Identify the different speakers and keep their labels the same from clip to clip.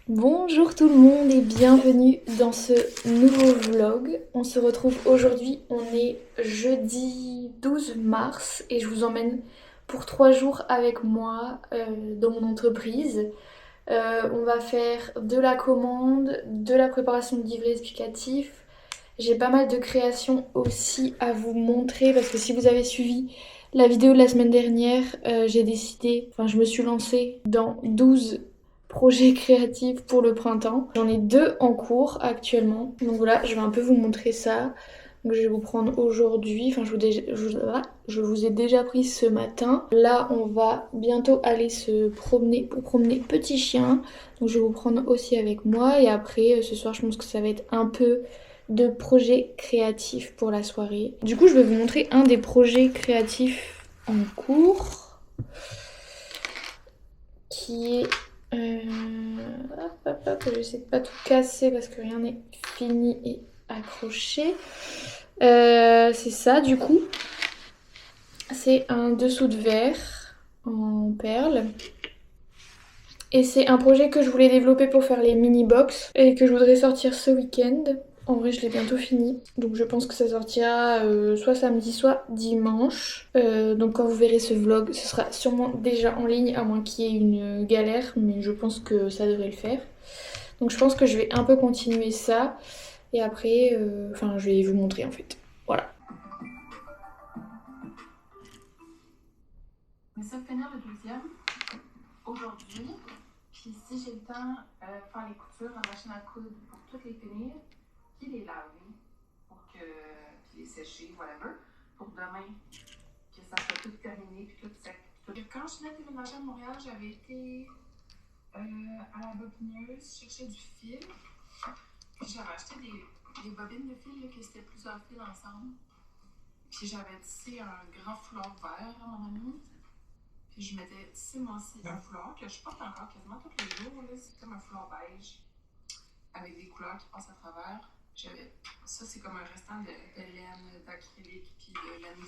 Speaker 1: Bonjour tout le monde et bienvenue dans ce nouveau vlog. On se retrouve aujourd'hui, on est jeudi 12 mars et je vous emmène pour 3 jours avec moi dans mon entreprise. On va faire de la commande, de la préparation de livrets explicatifs. J'ai pas mal de créations aussi à vous montrer parce que si vous avez suivi la vidéo de la semaine dernière, je me suis lancée dans 12 projets créatifs pour le printemps. J'en ai 2 en cours actuellement. Donc voilà, je vais un peu vous montrer ça. Donc je vais vous prendre aujourd'hui, je vous ai déjà pris ce matin. Là, on va bientôt aller se promener pour promener petit chien. Donc je vais vous prendre aussi avec moi. Et après, ce soir, je pense que ça va être un peu de projets créatifs pour la soirée. Du coup, je vais vous montrer un des projets créatifs en cours qui est... j'essaie de pas tout casser parce que rien n'est fini et accroché. C'est ça du coup. C'est un dessous de verre en perles. Et c'est un projet que je voulais développer pour faire les mini box et que je voudrais sortir ce week-end. En vrai, je l'ai bientôt fini. Donc je pense que ça sortira soit samedi, soit dimanche. Donc quand vous verrez ce vlog, ce sera sûrement déjà en ligne, à moins qu'il y ait une galère. Mais je pense que ça devrait le faire. Donc je pense que je vais un peu continuer ça. Et après, je vais vous montrer en fait. Voilà.
Speaker 2: Mais ça finir le deuxième aujourd'hui. Puis si j'ai le temps, faire les coutures en machine à coudre pour toutes les finir. Puis les laver pour que, puis les sécher, whatever, pour demain, que ça soit tout terminé, puis tout sec. Quand je venais de déménager à Montréal, j'avais été à la bobineuse chercher du fil. Puis j'avais acheté des bobines de fil, là, que c'était plusieurs fils ensemble. Puis j'avais tissé un grand foulard vert à mon ami. Puis je m'étais tissé moi aussi un foulard que je porte encore quasiment tous les jours. Là. C'est comme un foulard beige avec des couleurs qui passent à travers. Ça, c'est comme un restant de laine, d'acrylique, puis de laine.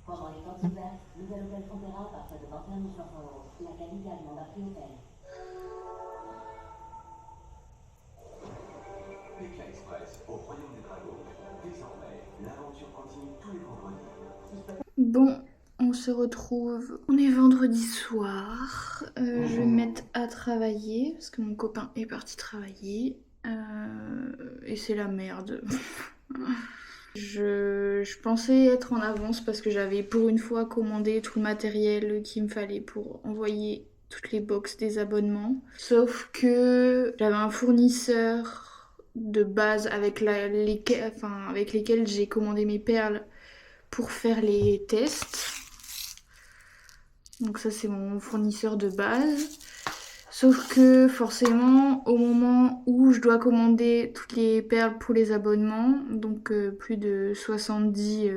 Speaker 3: Pendant les portes ouvertes, nouvel hôtel Opéra à partir de 21 500 €. La qualité allemande a pris hôtel.
Speaker 4: Pékin Express au Royaume des Dragons. Désormais, l'aventure continue tous les vendredis.
Speaker 1: Bon, on se retrouve. On est vendredi soir. Je vais me mettre à travailler parce que mon copain est parti travailler. Et c'est la merde. Je pensais être en avance parce que j'avais pour une fois commandé tout le matériel qu'il me fallait pour envoyer toutes les box des abonnements. Sauf que j'avais un fournisseur de base avec lesquels j'ai commandé mes perles pour faire les tests. Donc ça c'est mon fournisseur de base. Sauf que forcément, au moment où je dois commander toutes les perles pour les abonnements, donc plus de 70,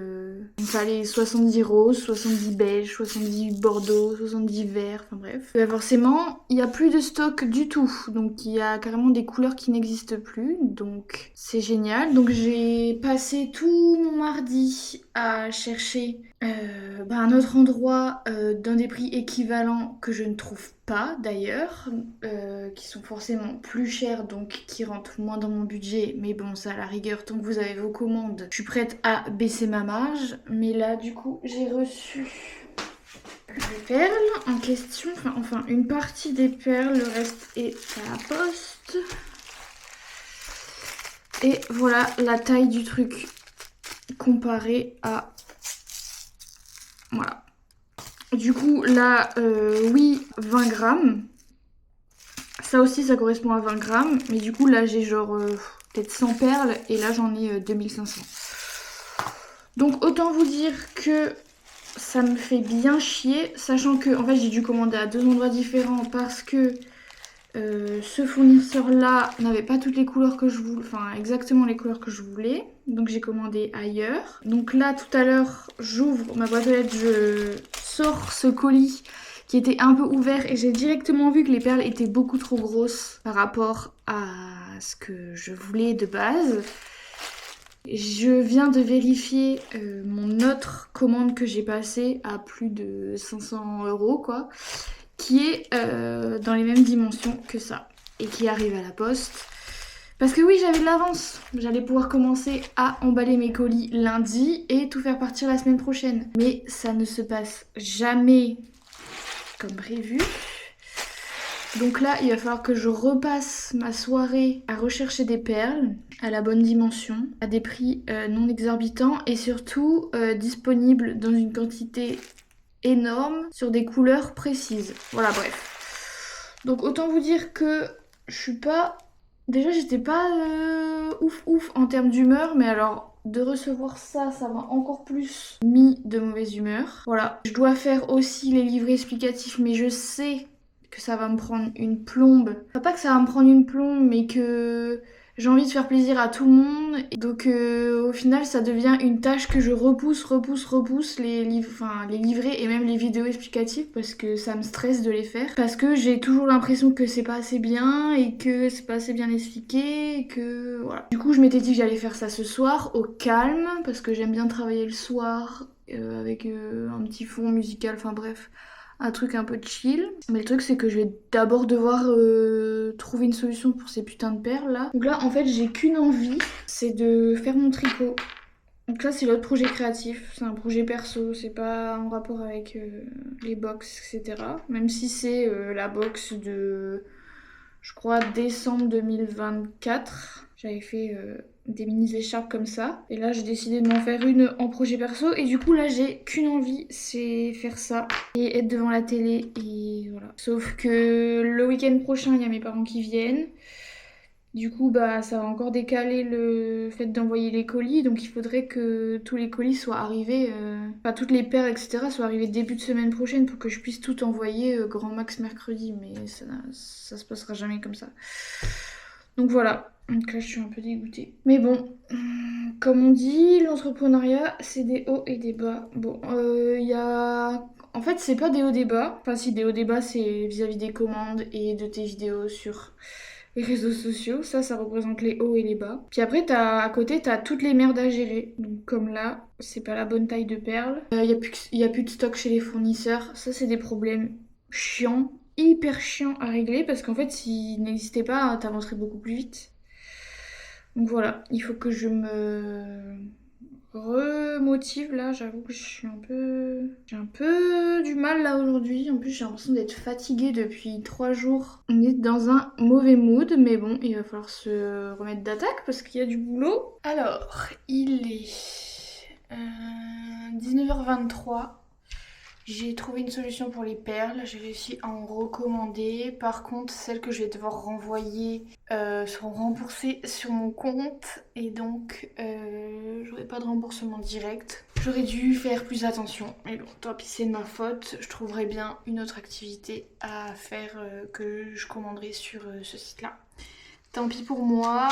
Speaker 1: il fallait 70 roses, 70 beige, 70 bordeaux, 70 vert, enfin bref. Forcément, il n'y a plus de stock du tout, donc il y a carrément des couleurs qui n'existent plus, donc c'est génial. Donc j'ai passé tout mon mardi à chercher un autre endroit d'un des prix équivalents que je ne trouve pas d'ailleurs, qui sont forcément plus chers, donc qui rentrent moins dans mon budget, mais bon, ça à la rigueur, tant que vous avez vos commandes, je suis prête à baisser ma marge. Mais là du coup j'ai reçu les perles en question, enfin une partie des perles, le reste est à la poste. Et voilà la taille du truc comparée à... Voilà. Du coup, là, oui, 20 grammes. Ça aussi, ça correspond à 20 grammes. Mais du coup, là, j'ai genre peut-être 100 perles. Et là, j'en ai 2500. Donc, autant vous dire que ça me fait bien chier. Sachant que, en fait, j'ai dû commander à 2 endroits différents parce que ce fournisseur-là n'avait pas toutes les couleurs que je voulais. Enfin, exactement les couleurs que je voulais. Donc, j'ai commandé ailleurs. Donc là, tout à l'heure, j'ouvre ma boîte aux lettres. Je sors ce colis qui était un peu ouvert et j'ai directement vu que les perles étaient beaucoup trop grosses par rapport à ce que je voulais de base. Je viens de vérifier mon autre commande que j'ai passée à plus de 500 € quoi, qui est dans les mêmes dimensions que ça et qui arrive à la poste. Parce que oui, j'avais de l'avance. J'allais pouvoir commencer à emballer mes colis lundi et tout faire partir la semaine prochaine. Mais ça ne se passe jamais comme prévu. Donc là, il va falloir que je repasse ma soirée à rechercher des perles à la bonne dimension, à des prix non exorbitants et surtout disponibles dans une quantité énorme sur des couleurs précises. Voilà, bref. Donc autant vous dire que je suis pas... Déjà, j'étais pas ouf en termes d'humeur, mais alors... De recevoir ça, ça m'a encore plus mis de mauvaise humeur. Voilà. Je dois faire aussi les livrets explicatifs, mais je sais que ça va me prendre une plombe. Enfin, pas que ça va me prendre une plombe, mais que j'ai envie de faire plaisir à tout le monde. Donc au final, ça devient une tâche que je repousse les livrets et même les vidéos explicatives parce que ça me stresse de les faire. Parce que j'ai toujours l'impression que c'est pas assez bien et que c'est pas assez bien expliqué et que voilà. Du coup, je m'étais dit que j'allais faire ça ce soir au calme parce que j'aime bien travailler le soir avec un petit fond musical, enfin bref. Un truc un peu chill. Mais le truc c'est que je vais d'abord devoir trouver une solution pour ces putains de perles là. Donc là en fait j'ai qu'une envie, c'est de faire mon tricot. Donc là c'est l'autre projet créatif, c'est un projet perso, c'est pas en rapport avec les box etc. Même si c'est la box de je crois décembre 2024. J'avais fait des mini écharpes comme ça. Et là j'ai décidé de m'en faire une en projet perso. Et du coup là j'ai qu'une envie, c'est faire ça. Et être devant la télé et voilà. Sauf que le week-end prochain il y a mes parents qui viennent. Du coup bah ça va encore décaler le fait d'envoyer les colis. Donc il faudrait que tous les colis soient arrivés, enfin toutes les paires etc. soient arrivées début de semaine prochaine pour que je puisse tout envoyer grand max mercredi. Mais ça se passera jamais comme ça. Donc voilà. Donc là, je suis un peu dégoûtée. Mais bon, comme on dit, l'entrepreneuriat, c'est des hauts et des bas. Bon, il y a... En fait, c'est pas des hauts, des bas. Enfin, si, des hauts, des bas, c'est vis-à-vis des commandes et de tes vidéos sur les réseaux sociaux. Ça représente les hauts et les bas. Puis après, à côté, t'as toutes les merdes à gérer. Donc comme là, c'est pas la bonne taille de perles. Y a plus de stock chez les fournisseurs. Ça, c'est des problèmes chiants, hyper chiants à régler. Parce qu'en fait, s'ils n'existaient pas, t'avancerais beaucoup plus vite. Donc voilà, il faut que je me remotive là, j'avoue que j'ai un peu du mal là aujourd'hui. En plus j'ai l'impression d'être fatiguée depuis 3 jours. On est dans un mauvais mood, mais bon, il va falloir se remettre d'attaque parce qu'il y a du boulot. Alors, il est 19h23. J'ai trouvé une solution pour les perles, j'ai réussi à en recommander. Par contre, celles que je vais devoir renvoyer seront remboursées sur mon compte. Et donc, j'aurai pas de remboursement direct. J'aurais dû faire plus attention. Mais bon, tant pis, c'est de ma faute. Je trouverai bien une autre activité à faire que je commanderai sur ce site-là. Tant pis pour moi.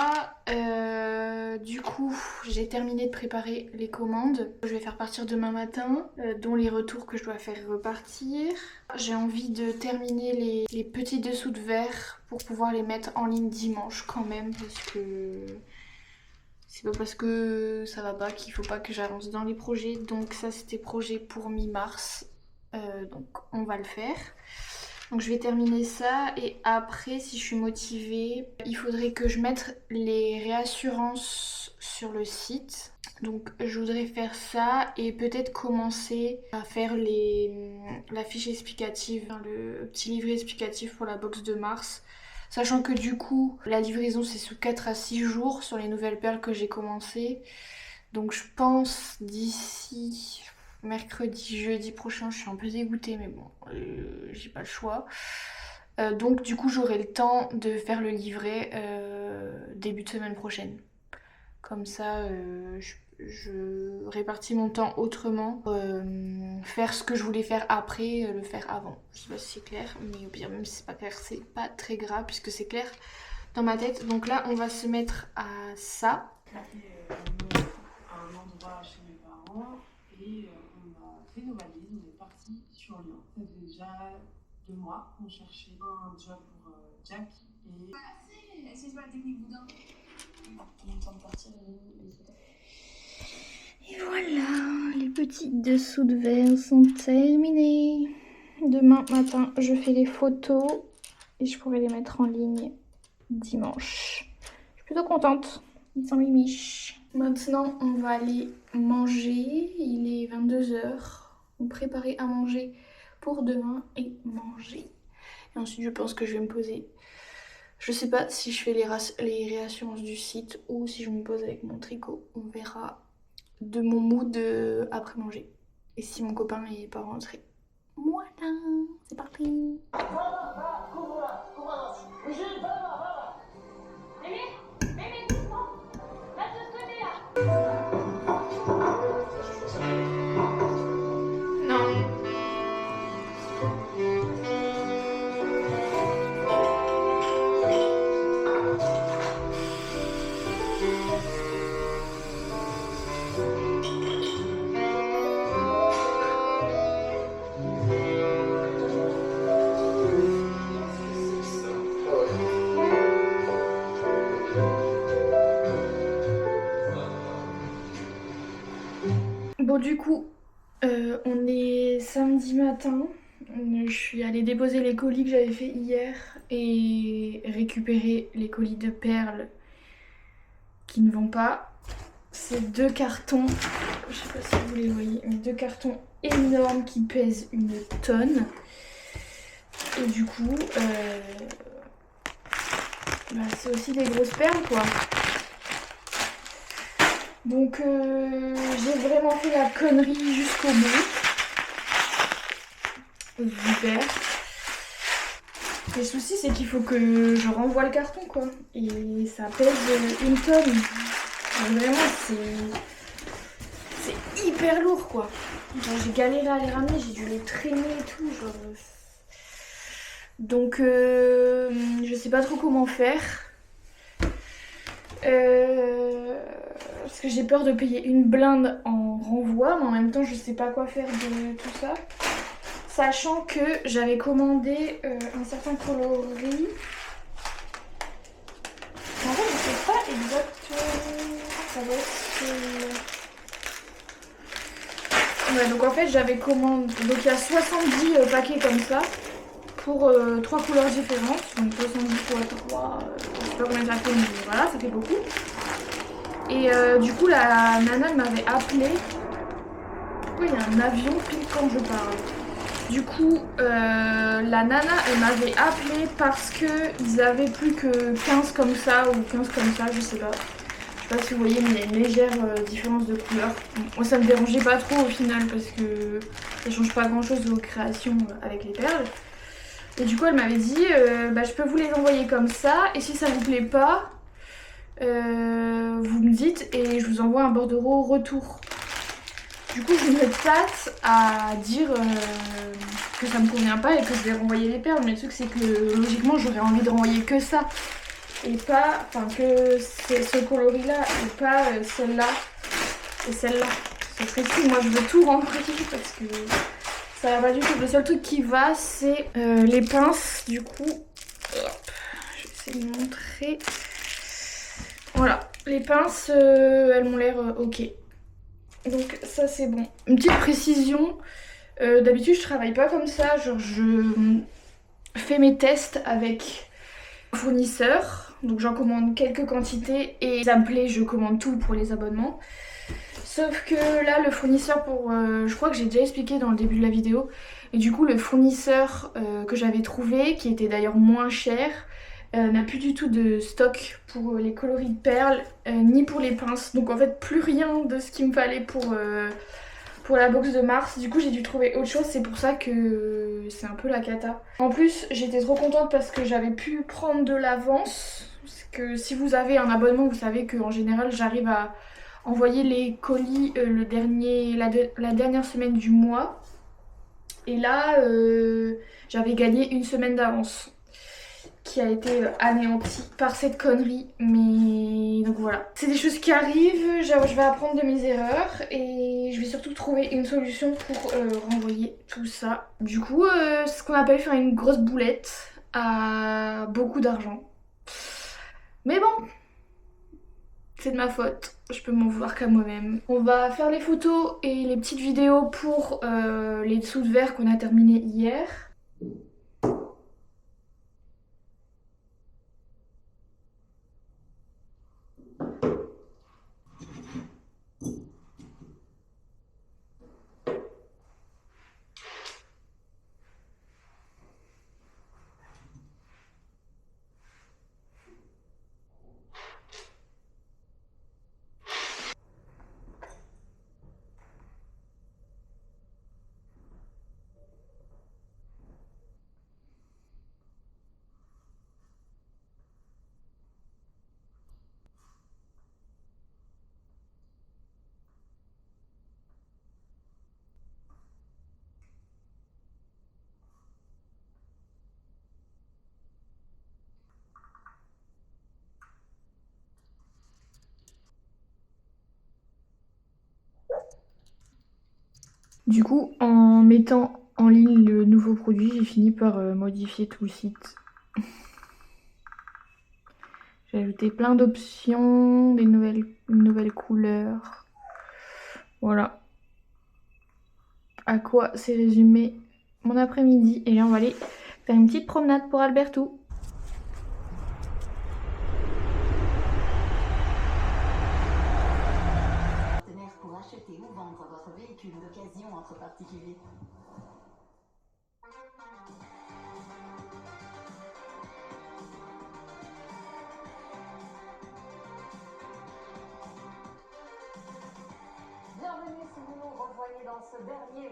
Speaker 1: Du coup, j'ai terminé de préparer les commandes. Je vais faire partir demain matin, dont les retours que je dois faire repartir. J'ai envie de terminer les petits dessous de verre pour pouvoir les mettre en ligne dimanche quand même, parce que c'est pas parce que ça va pas qu'il faut pas que j'avance dans les projets. Donc ça, c'était projet pour mi-mars. Donc on va le faire. Donc je vais terminer ça et après si je suis motivée, il faudrait que je mette les réassurances sur le site. Donc je voudrais faire ça et peut-être commencer à faire la fiche explicative, le petit livret explicatif pour la box de mars. Sachant que du coup, la livraison c'est sous 4 à 6 jours sur les nouvelles perles que j'ai commencé. Donc je pense d'ici mercredi, jeudi prochain, je suis un peu dégoûtée mais bon, j'ai pas le choix. Donc du coup j'aurai le temps de faire le livret début de semaine prochaine. Comme ça je répartis mon temps autrement. Faire ce que je voulais faire après, le faire avant. Je sais pas si c'est clair, mais au pire même si c'est pas clair, c'est pas très grave puisque c'est clair dans ma tête. Donc là on va se mettre à ça.
Speaker 5: Un endroit chez mes parents et on a fait nos valises, on est parti sur Lyon. Ça fait déjà 2 mois qu'on cherchait un job pour Jack et...
Speaker 2: C'est pas la technique boudin.
Speaker 3: On est en train de partir
Speaker 1: Et voilà, les petits dessous de verre sont terminés. Demain matin, je fais les photos et je pourrai les mettre en ligne dimanche. Je suis plutôt contente, ils sont mimiches. Maintenant, on va aller manger. Il est 22h. On préparer à manger pour demain et manger. Et ensuite, je pense que je vais me poser. Je sais pas si je fais les réassurances du site ou si je me pose avec mon tricot. On verra de mon mood après manger. Et si mon copain n'est pas rentré. Voilà, c'est parti. Bon du coup, on est samedi matin. Je suis allée déposer les colis que j'avais fait hier et récupérer les colis de perles qui ne vont pas. C'est 2 cartons, je sais pas si vous les voyez, mais 2 cartons énormes qui pèsent 1 tonne. Et du coup, c'est aussi des grosses perles quoi. Donc j'ai vraiment fait la connerie jusqu'au bout. Super. Le souci c'est qu'il faut que je renvoie le carton quoi. Et ça pèse 1 tonne. Donc, vraiment c'est hyper lourd quoi. J'ai galéré à les ramener, j'ai dû les traîner et tout. Genre... Donc je sais pas trop comment faire. Parce que j'ai peur de payer une blinde en renvoi, mais en même temps je sais pas quoi faire de tout ça. Sachant que j'avais commandé un certain coloris. En fait je sais pas exactement. Ça va être... Ouais, donc en fait j'avais commandé. Donc il y a 70 paquets comme ça. Pour 3 couleurs différentes. Donc 70 fois 3, je sais pas combien ça fait, mais voilà, ça fait beaucoup. Et du coup la nana m'avait appelé. Pourquoi il y a un avion pile quand je parle? Du coup la nana elle m'avait appelé parce que ils avaient plus que 15 comme ça ou 15 comme ça, je sais pas. Je sais pas si vous voyez mais il y a une légère différence de couleur. Moi ça me dérangeait pas trop au final parce que ça change pas grand chose aux créations avec les perles. Et du coup elle m'avait dit je peux vous les envoyer comme ça et si ça vous plaît pas vous me dites et je vous envoie un bordereau retour. Du coup je me tâte à dire que ça me convient pas et que je vais renvoyer les perles, mais le truc c'est que logiquement j'aurais envie de renvoyer que ça et pas, enfin que ce coloris là et pas celle-là et celle-là. Ce serait cool, moi je veux tout renvoyer parce que ça va pas du tout. Le seul truc qui va c'est les pinces du coup. Hop, je vais essayer de montrer. Voilà, les pinces elles m'ont l'air ok. Donc ça c'est bon. Une petite précision, d'habitude je travaille pas comme ça, genre je fais mes tests avec un fournisseur, donc j'en commande quelques quantités et ça me plaît, je commande tout pour les abonnements. Sauf que là le fournisseur pour, je crois que j'ai déjà expliqué dans le début de la vidéo, et du coup le fournisseur que j'avais trouvé, qui était d'ailleurs moins cher, n'a plus du tout de stock pour les coloris de perles, ni pour les pinces. Donc en fait plus rien de ce qu'il me fallait pour la box de mars. Du coup j'ai dû trouver autre chose, c'est pour ça que c'est un peu la cata. En plus j'étais trop contente parce que j'avais pu prendre de l'avance. Parce que si vous avez un abonnement, vous savez qu'en général j'arrive à envoyer les colis la dernière semaine du mois. Et là j'avais gagné une semaine d'avance qui a été anéantie par cette connerie, mais donc voilà. C'est des choses qui arrivent, je vais apprendre de mes erreurs et je vais surtout trouver une solution pour renvoyer tout ça. Du coup, c'est ce qu'on appelle faire une grosse boulette à beaucoup d'argent. Mais bon, c'est de ma faute, je peux m'en vouloir qu'à moi-même. On va faire les photos et les petites vidéos pour les dessous de verre qu'on a terminé hier. Du coup, en mettant en ligne le nouveau produit, j'ai fini par modifier tout le site. J'ai ajouté plein d'options, une nouvelle couleur. Voilà à quoi s'est résumé mon après-midi. Et là, on va aller faire une petite promenade pour Albertou.
Speaker 3: Pour acheter ou vendre votre véhicule d'occasion entre particuliers. Bienvenue si vous nous rejoignez dans ce dernier